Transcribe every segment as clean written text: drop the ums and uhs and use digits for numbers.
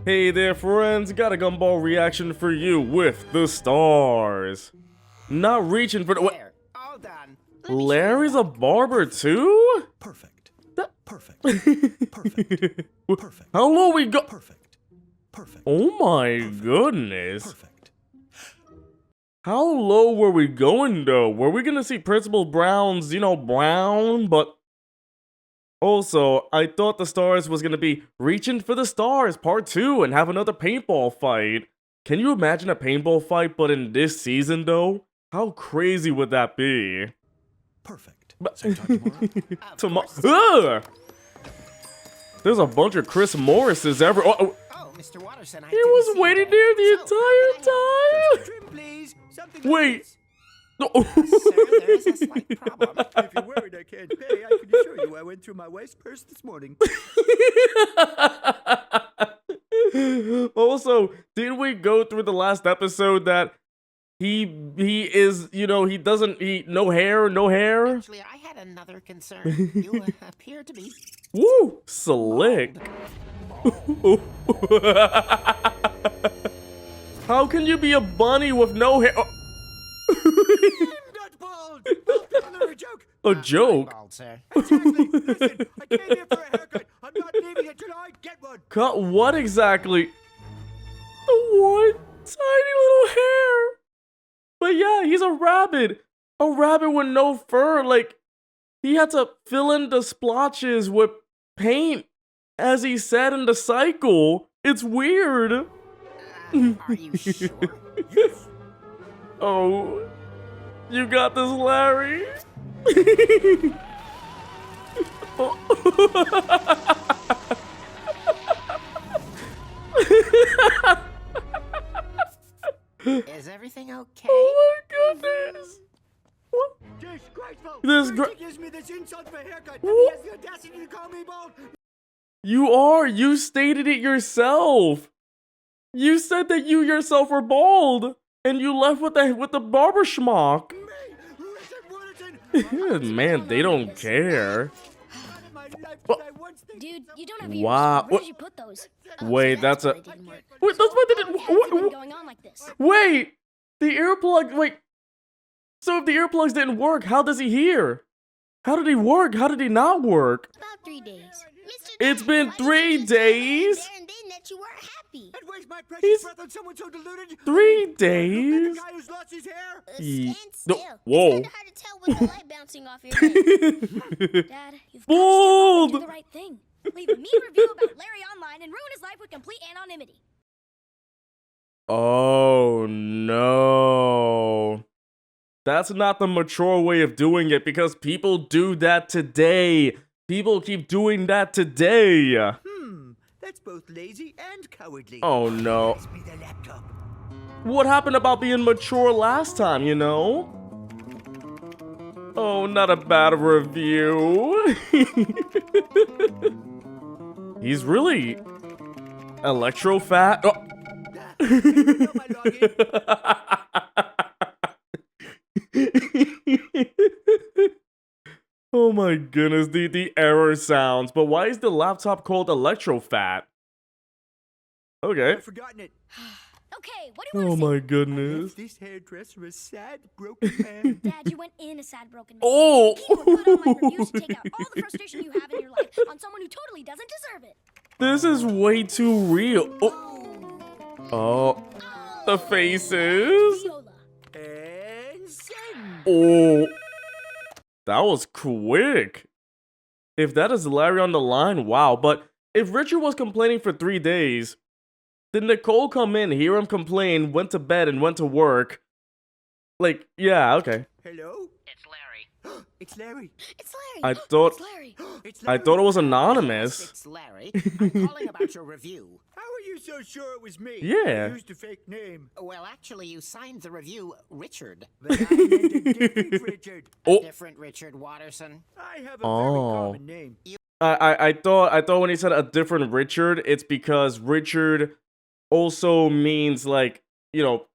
Hey there friends, got a Gumball reaction for you with the stars. Not reaching for the- what? There, all done. Let me show you Larry's a what- barber too? Perfect. That- Perfect. Perfect. Perfect. How low we go? Perfect. Perfect. Oh my goodness. Perfect. How low were we going though? Were we gonna see Principal Brown's, brown? But also, I thought the stars was gonna be Reaching for the Stars Part 2 and have another paintball fight. Can you imagine a paintball fight but in this season though? How crazy would that be? Perfect. But Same time tomorrow? Ugh! There's a bunch of Chris Morrises ever. Oh, Mr. Watterson, I He was waiting there the entire time. Trim, please. Something Wait. No. Sir, there is a slight problem. If you're worried I can't pay, I can assure you I went through my wife's purse this morning. Also, didn't we go through the last episode that he is, no hair? Actually, I had another concern. You appear to be Woo, slick. How can you be a bunny with no hair? Oh. I'm not bald! Another joke! A joke? bald, sir. Exactly! Listen, I came here for a haircut. I'm not leaving until I get one. Cut what exactly? The one tiny little hair. But yeah, he's a rabbit. A rabbit with no fur. Like, he had to fill in the splotches with paint, as he said in the cycle. It's weird. Are you sure? Yes! Oh, you got this, Larry. Is everything okay? Oh my goodness. What? Disgraceful! This First gr- he gives me this insult for a haircut, then he has the audacity to call me bald! You stated it yourself. You said that you yourself were bald, and you left with the barber schmuck. Me! Richard Waterton! Man, they don't care. How in my life did Well- I once think Dude, something- you don't have Wow. ears. Where did you put those? Wait, that's why a- they didn't work. Wait, that's why they didn't. How long has it been going on like this? Wait, the earplug. Wait. So if the earplugs didn't work, how does he hear? How did he work? How did he not work? About 3 days. It's been 3 days. And then that you weren't happy. I'd waste my He's- precious breath on someone so deluded. 3 The days. guy who's lost his hair. Ye- Stand no, still. whoa. It's kinda hard to tell with the light bouncing off your head. Dad, you've got to Bold. do the right thing. Leave a mean review about Larry online and ruin his life with complete anonymity. Oh no. That's not the mature way of doing it because people do that today. People keep doing that today. That's both lazy and cowardly. Oh no. Pass me the laptop. What happened about being mature last time, you know? Oh, not a bad review. He's really electro fat. Oh. Know my login. Oh my goodness, the error sounds. But why is the laptop called electro fat? Okay. I've forgotten it. Okay, what do you Oh want to my I goodness. left this hairdresser a sad, broken man. say? Dad, you went in a sad, broken man. Oh. You would put on my reviews to take out all the frustration you have in your life on someone who totally doesn't deserve it. This is way too real. Oh. Oh. The faces. Viola. And send. Oh. That was quick. If that is Larry on the line, wow. But if Richard was complaining for 3 days, did Nicole come in, hear him complain, went to bed, and went to work? Like, yeah, okay. Hello? It's Larry. It's Larry. It's Larry. I thought- It's Larry. It's I Larry. thought it was anonymous. It's Larry. I'm calling about your review. How are you so sure it was me? Yeah. I used a fake name. Well, actually, you signed the review Richard. But I meant a different Richard. Oh. Different Richard Watterson. I have a very Oh. common name. I thought when he said a different Richard, it's because Richard also means like,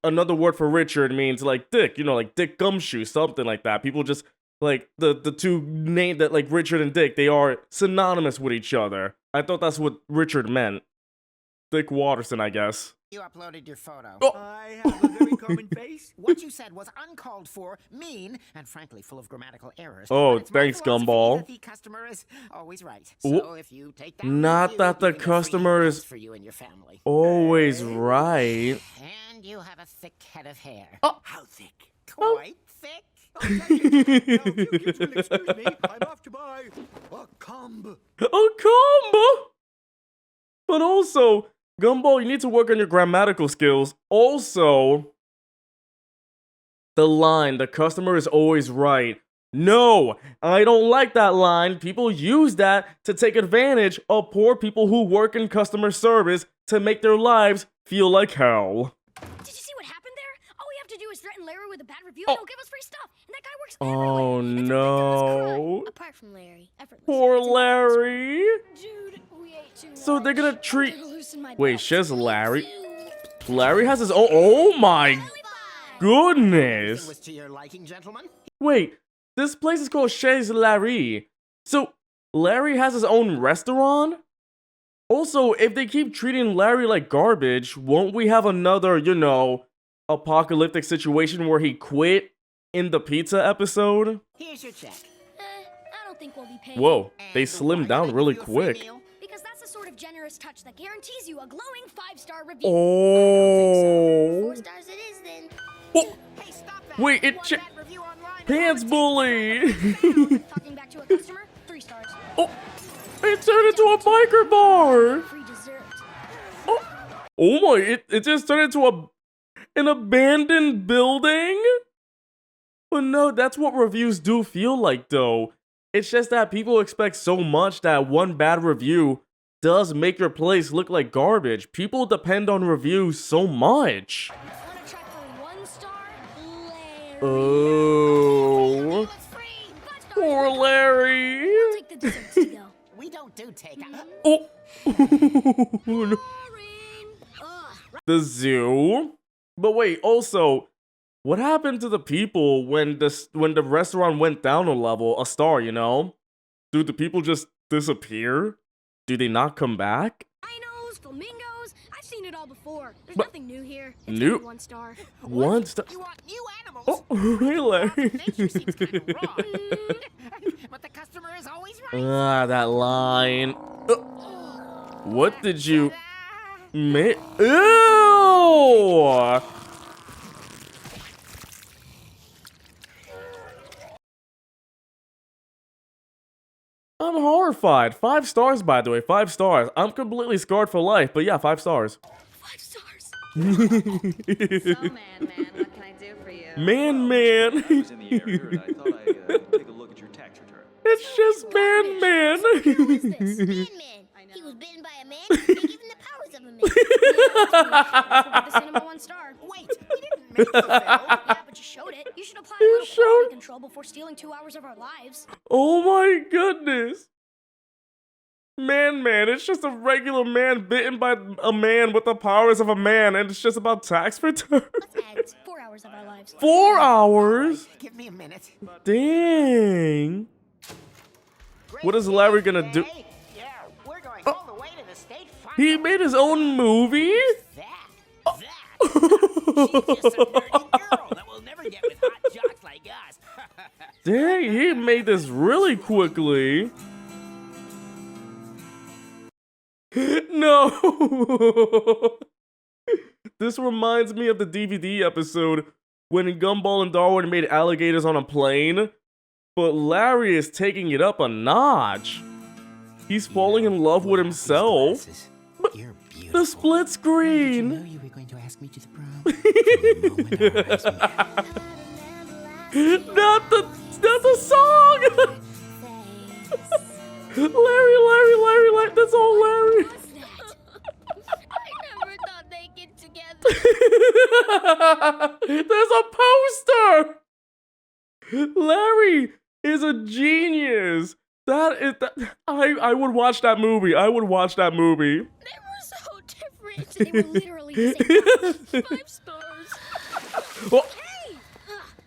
another word for Richard means like dick, like Dick Gumshoe, something like that. People just like the two name that like Richard and Dick, they are synonymous with each other. I thought that's what Richard meant. Dick Watterson, I guess. You uploaded your photo. Oh. I have a very common face. What you said was uncalled for, mean, and frankly full of grammatical errors. Oh, But it's my thanks, philosophy Gumball. that the customer is always right. Wh- So if you take that Not review, that the you can get free customer implants is for you and your family. always right. And you have a thick head of hair. Oh. How thick? Quite thick. Oh, thank you. Now, if you kids will excuse me, I'm off to buy a comb. A combo! But also, Gumball, you need to work on your grammatical skills. Also, the line, the customer is always right. No, I don't like that line. People use that to take advantage of poor people who work in customer service to make their lives feel like hell. Did you see what happened there? All we have to do is threaten Larry with a bad review and he'll give us free stuff. And that guy works Oh, everywhere. It's a ridiculous no. crime. Apart from Larry. Effortless. Poor It's an effortless Larry. crime. Dude, we ate too So they're gonna much. treat- I'm gonna loosen my Wait, belt. she's Larry. Dude. Larry has his own. Oh my Everything goodness. was to your liking, gentlemen? Wait, this place is called Chez Larry. So, Larry has his own restaurant? Also, if they keep treating Larry like garbage, won't we have another, apocalyptic situation where he quit in the pizza episode? Here's your check. I don't think we'll be paying. Whoa, they And slimmed why down did I really give you a free quick. meal? Because that's the sort of generous touch that guarantees you a glowing 5-star review. Oh. 4 stars it is then. Oh, Hey, stop that! wait, You it want ch- that review online Pants before bully! Talking back to a customer, 3 stars. Oh, it turned into a biker bar! Free dessert. Oh my, it just turned into an abandoned building? But no, that's what reviews do feel like though. It's just that people expect so much that one bad review does make your place look like garbage. People depend on reviews so much. Want to try for 1 star? Larry. Oh, It's free. 5 stars. poor Larry. We'll take the desserts to go. We don't do takeout. Oh, no. Boring. Ugh. The zoo. But wait, also, what happened to the people when the restaurant went down a star, Do the people just disappear? Do they not come back? Rhinos, flamingos. I've seen it all before. There's But- nothing new here. It's New- only 1 star. One star. You want new animals? Oh, hey, Larry. Nature seems kind of wrong. But the customer is always right. Ah, that line. What did you make? Ew! I'm horrified. 5 stars, by the way. 5 stars. I'm completely scarred for life, but yeah, 5 stars. 5 stars. So, man, what can I do for you? Man. I was in the area and I thought I'd take a look at your tax return. It's just man. Who is this? Man. I know. He was bitten by a man. They give him the powers of a man. The cinema 1 star. Wait, we didn't make the film. Yeah, but you showed it. You should apply a You little quality showed- control before stealing 2 hours of our lives. Oh my goodness. Man, it's just a regular man bitten by a man with the powers of a man, and it's just about tax return. And 4 hours of our lives. 4 hours? Give me a minute. Dang. What is Larry gonna do? Hey, yeah, we're going all the way to the state final. He made his own movie? That. She's just some nerdy girl that will never get with hot jocks like us. Dang, he made this really quickly. No. This reminds me of the DVD episode when Gumball and Darwin made alligators on a plane, but Larry is taking it up a notch. He's falling in love with himself. You're beautiful. The split Did you know screen. you were going to ask me to the prom? From the moment our eyes met. Not the song. Larry, that's all Larry. I never thought they'd get together. There's a poster. Larry is a genius. I would watch that movie. They were so different. They were literally the same. 5 stars. Well, Hey!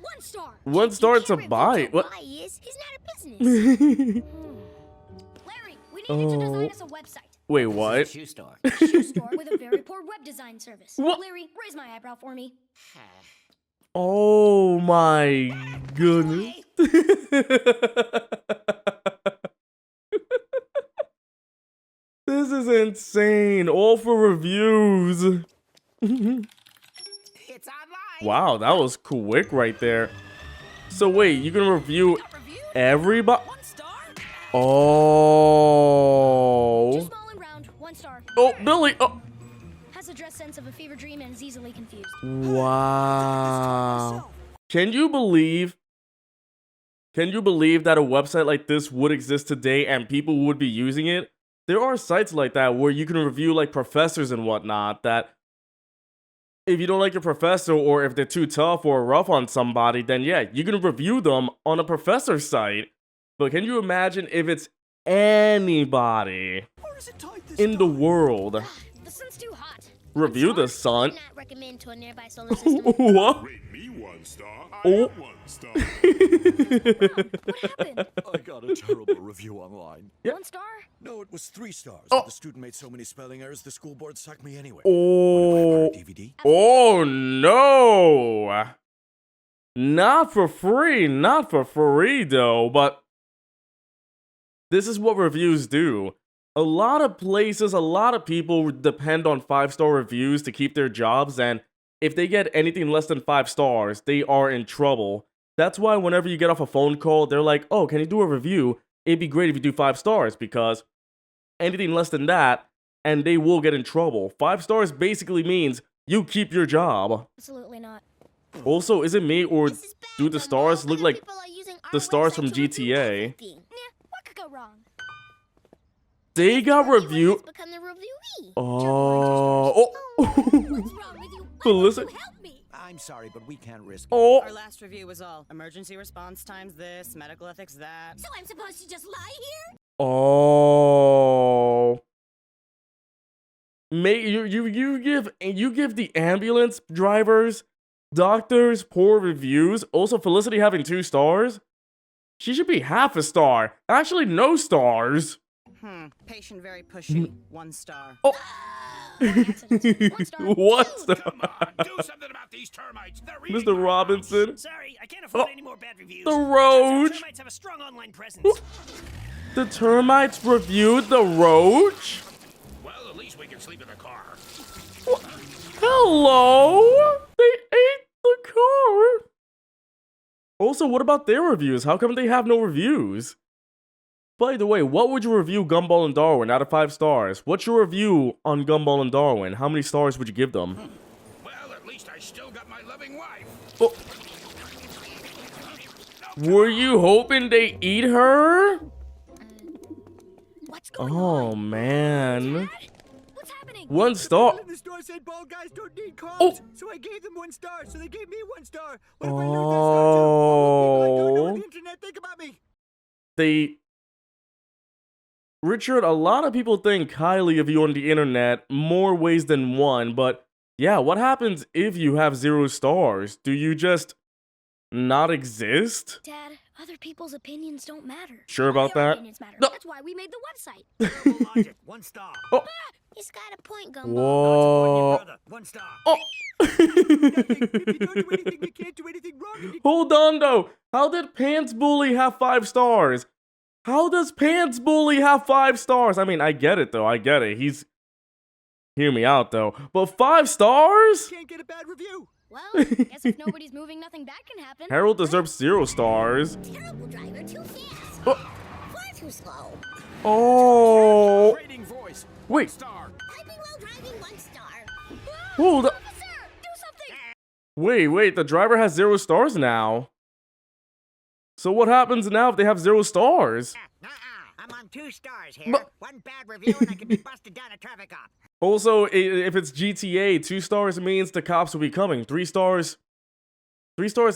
1 star. 1 star to Can't buy. review What? why he is. He's not a business. Larry, we need you to design us a website. Wait, This is a what? shoe store. Shoe store with a very poor web design service. What? Larry, raise my eyebrow for me. Oh my goodness. This is insane. All for reviews. It's online. Wow, that was quick right there. So wait, you can review everybody? 1 star? Too Oh. small and round, 1 star. Oh, Billy. Oh. Has a dress sense of a fever dream and is easily confused. Wow. Can you believe that a website like this would exist today and people would be using it? There are sites like that where you can review like professors and whatnot that if you don't like your professor or if they're too tough or rough on somebody, then yeah, you can review them on a professor site. But can you imagine if it's anybody Or is it tied this in the time? world? The sun's too hot. Review the sun? Not recommend to a nearby solar system. What? Rate me 1 star. I Oh. am 1 star. What happened? I got a terrible review online. Yeah. 1 star? No, it was 3 stars. Oh. But the student made so many spelling errors, the school board sacked me anyway. Oh. DVD? Oh no! Not for free, not for free though, but this is what reviews do. A lot of places, a lot of people depend on 5-star reviews to keep their jobs, and if they get anything less than 5 stars, they are in trouble. That's why whenever you get off a phone call, they're like, oh, can you do a review? It'd be great if you do 5 stars, because anything less than that, and they will get in trouble. 5 stars basically means you keep your job. Absolutely not. Also, is it me or This is bad, do the Gumball. stars look Other like people are using our the stars from website to review GTA? everything. Nah, what could go wrong? They got Everyone review? has become the reviewee. Oh, What's wrong with you? Why Felicity. won't you help me? I'm sorry, but we can't risk it. oh, Our last review was all emergency response times this, medical ethics that. So I'm supposed to just lie here? oh. You give the ambulance drivers, doctors poor reviews. Also, Felicity having 2 stars. She should be half a star. Actually, no stars. Patient very pushy. 1 star. Accident. 1 star. What? Come on, do something about these termites. They're eating Mr. my Robinson. Sorry, I can't afford Oh, any more bad reviews. the Turns out roach. Termites have a strong online presence. The termites reviewed the roach? Well, at least we can sleep in the car. Hello? They ate the car. Also, what about their reviews? How come they have no reviews? By the way, what would you review Gumball and Darwin out of 5 stars? What's your review on Gumball and Darwin? How many stars would you give them? Well, at least I still got my loving wife. Oh. Were you hoping they eat her? What's going Oh, on? man. Dad? What's happening? 1 star. People in the store said bald guys don't need carbs, Oh. so I gave them 1 star. So they gave me 1 star. What if I lose that star too? All the people I don't know on Oh. the internet think about me. Richard, a lot of people think highly of you on the internet, more ways than one, but yeah, what happens if you have 0 stars? Do you just not exist? Dad, other people's opinions don't matter. Sure about Only our that? opinions matter. No. That's why we made the website. Terrible logic. 1 star. He's got a point, Gumball. Whoa. Brother, 1 star. Oh. If you don't do anything, you can't do anything wrong. If you Hold on though. How did Pants Bully have 5 stars? How does Pants Bully have 5 stars? I mean, I get it though. I get it. Hear me out though. But 5 stars? can't get a bad review. Well, guess if nobody's moving, nothing bad can happen. Harold deserves 0 stars. Terrible driver, too fast. Oh. Far too slow. Oh. Rating voice. Wait. Star. Typing while driving, 1 star. Hold up. Officer, do something! Wait. The driver has 0 stars now. So what happens now if they have 0 stars? I'm on 2 stars here. But- 1 bad review and I can be busted down a traffic cop. Also, if it's GTA, 2 stars means the cops will be coming. 3 stars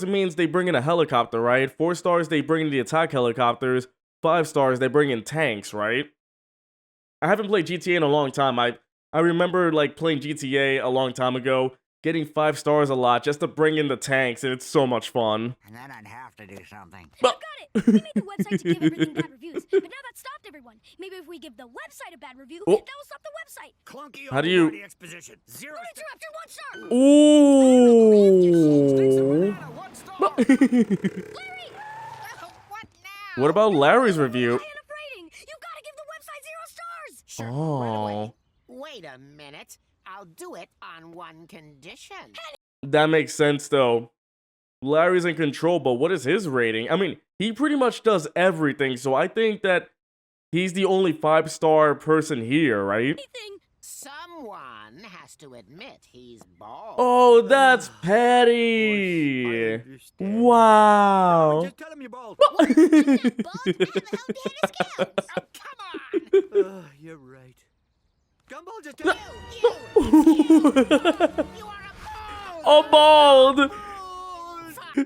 means they bring in a helicopter, right? 4 stars, they bring in the attack helicopters. 5 stars, they bring in tanks, right? I haven't played GTA in a long time. I remember like playing GTA a long time ago, getting 5 stars a lot just to bring in the tanks, and it's so much fun. And then I'd have to do something. Got it! We made the website to give everything bad reviews, but now that stopped everyone. Maybe if we give the website a bad review, Oh. that will stop the website. Clunky How do you- overbody exposition. Zero Uninterrupted 1 star! Ooh. banana, 1 star. Larry! What now? What about Larry's review? High enough rating! You've got to give the website 0 stars! Sure, right Oh. away. Wait a minute. I'll do it on one condition. That makes sense, though. Larry's in control, but what is his rating? I mean, he pretty much does everything, so I think that he's the only 5-star person here, right? Anything. Someone has to admit he's bald. Oh, that's Patty! understand. Wow! Just tell him you're bald. Bald? How the hell did he hit his scales? Oh, come on! You're right. Gumball, just tell him. You are a A bald! bald!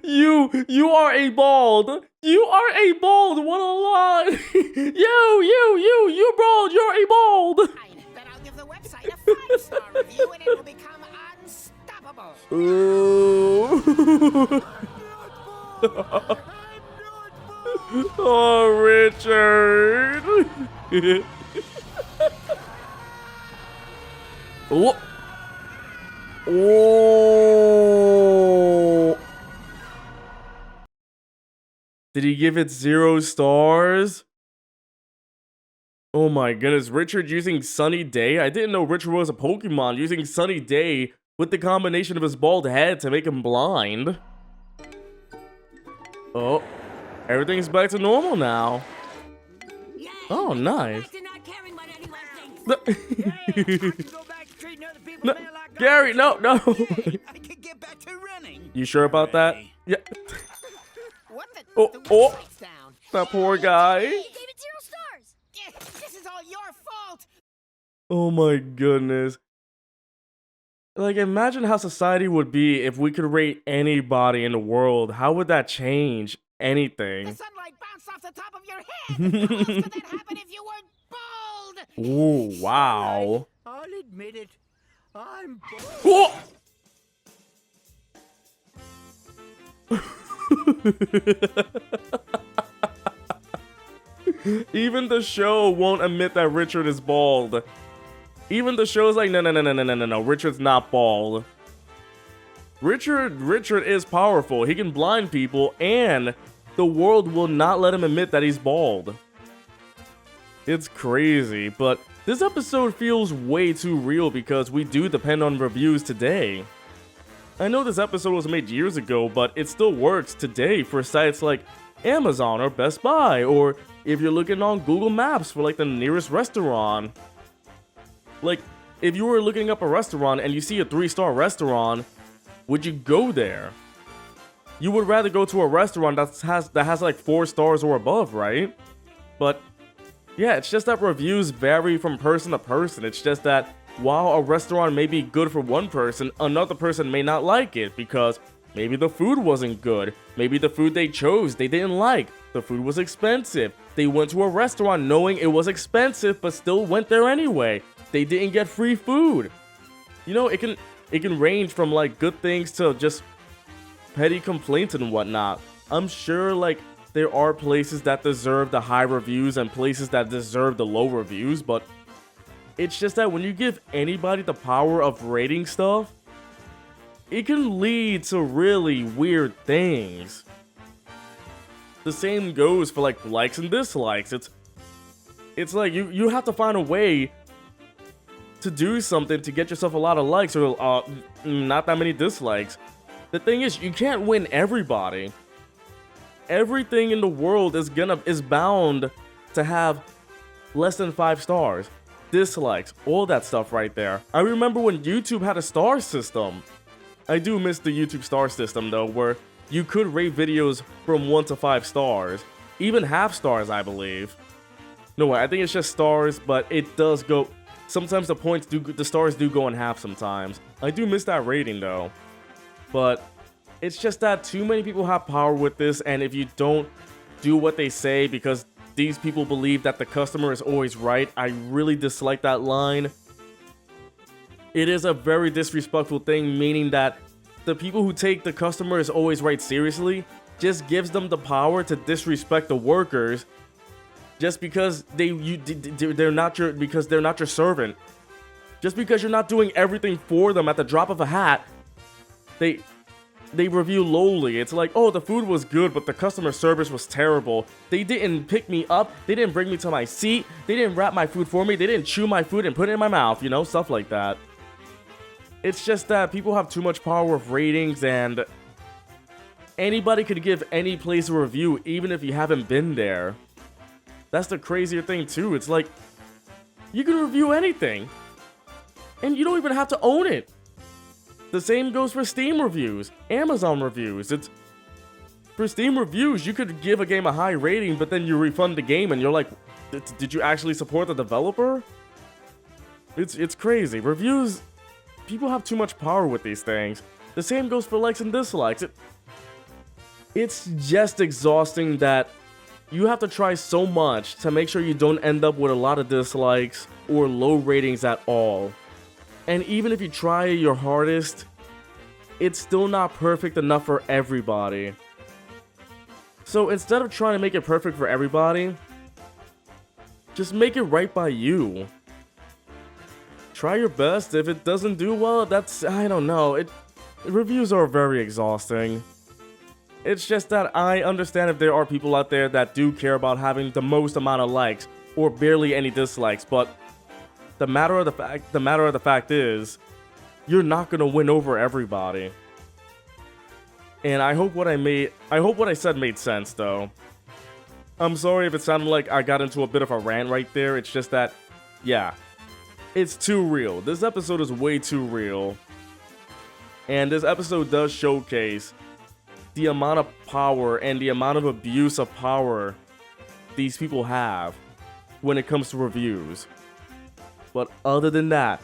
You are a bald! You are a bald! What a lie! You bald! You're a bald! Fine, then I'll give the website a 5-star review and it will become unstoppable. Ooh. Oh, Richard! Oh! Oh! Did he give it 0 stars? Oh my goodness, Richard using Sunny Day? I didn't know Richard was a Pokemon using Sunny Day with the combination of his bald head to make him blind. Oh, everything's back to normal now. Yay! Oh, nice. Back to not caring what anyone thinks. I can go back to treating other people No, man like Gary, no. I can get back to running. You sure about that? Yeah. What the? Oh, the oh. website's down. That poor guy. You gave it 0 stars! This is all your fault. Oh my goodness. Like, imagine how society would be if we could rate anybody in the world. How would that change The anything? sunlight bounced off the top of your head. How else could that happen if you weren't bald? Ooh, wow. I'll admit it. I'm bald. Oh! Even the show won't admit that Richard is bald. Even the show's like, no, Richard's not bald. Richard is powerful. He can blind people, and the world will not let him admit that he's bald. It's crazy, but this episode feels way too real because we do depend on reviews today. I know this episode was made years ago, but it still works today for sites like Amazon or Best Buy, or if you're looking on Google Maps for like the nearest restaurant. Like, if you were looking up a restaurant and you see a 3-star restaurant, would you go there? You would rather go to a restaurant that has like 4 stars or above, right? But yeah, it's just that reviews vary from person to person. It's just that while a restaurant may be good for one person, another person may not like it because maybe the food wasn't good. Maybe the food they chose they didn't like. The food was expensive. They went to a restaurant knowing it was expensive but still went there anyway. They didn't get free food. You know, it can range from like good things to just petty complaints and whatnot. I'm sure like there are places that deserve the high reviews and places that deserve the low reviews, but it's just that when you give anybody the power of rating stuff, it can lead to really weird things. The same goes for like likes and dislikes. It's like you have to find a way to do something to get yourself a lot of likes or not that many dislikes. The thing is, you can't win everybody. Everything in the world is bound to have less than 5 stars, dislikes, all that stuff right there. I remember when YouTube had a star system. I do miss the YouTube star system though, where you could rate videos from 1 to 5 stars, even half stars, I believe. No way, I think it's just stars, but it does go. Sometimes the stars do go in half sometimes. I do miss that rating though. But it's just that too many people have power with this, and if you don't do what they say because these people believe that the customer is always right, I really dislike that line. It is a very disrespectful thing, meaning that the people who take the customer is always right seriously just gives them the power to disrespect the workers just because they're not your servant. Just because you're not doing everything for them at the drop of a hat, they review lowly. It's like, oh, the food was good, but the customer service was terrible. They didn't pick me up. They didn't bring me to my seat. They didn't wrap my food for me. They didn't chew my food and put it in my mouth, you know, stuff like that. It's just that people have too much power with ratings, and anybody could give any place a review, even if you haven't been there. That's the crazier thing, too. It's like, you can review anything, and you don't even have to own it. The same goes for Steam reviews, Amazon reviews. For Steam reviews, you could give a game a high rating, but then you refund the game, and you're like, did you actually support the developer? It's crazy. Reviews, people have too much power with these things. The same goes for likes and dislikes. It's just exhausting that you have to try so much to make sure you don't end up with a lot of dislikes or low ratings at all. And even if you try your hardest, it's still not perfect enough for everybody. So instead of trying to make it perfect for everybody, just make it right by you. Try your best. If it doesn't do well, I don't know. Reviews are very exhausting. It's just that I understand if there are people out there that do care about having the most amount of likes or barely any dislikes, but the matter of the fact is, you're not gonna win over everybody. And I hope what I said made sense, though. I'm sorry if it sounded like I got into a bit of a rant right there. It's just that, yeah, it's too real. This episode is way too real. And this episode does showcase the amount of power and the amount of abuse of power these people have when it comes to reviews. But other than that,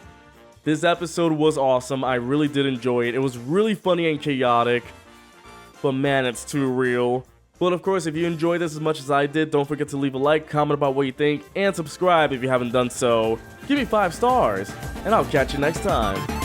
this episode was awesome. I really did enjoy it. It was really funny and chaotic. But man, it's too real. But of course, if you enjoyed this as much as I did, don't forget to leave a like, comment about what you think, and subscribe if you haven't done so. Give me 5 stars, and I'll catch you next time.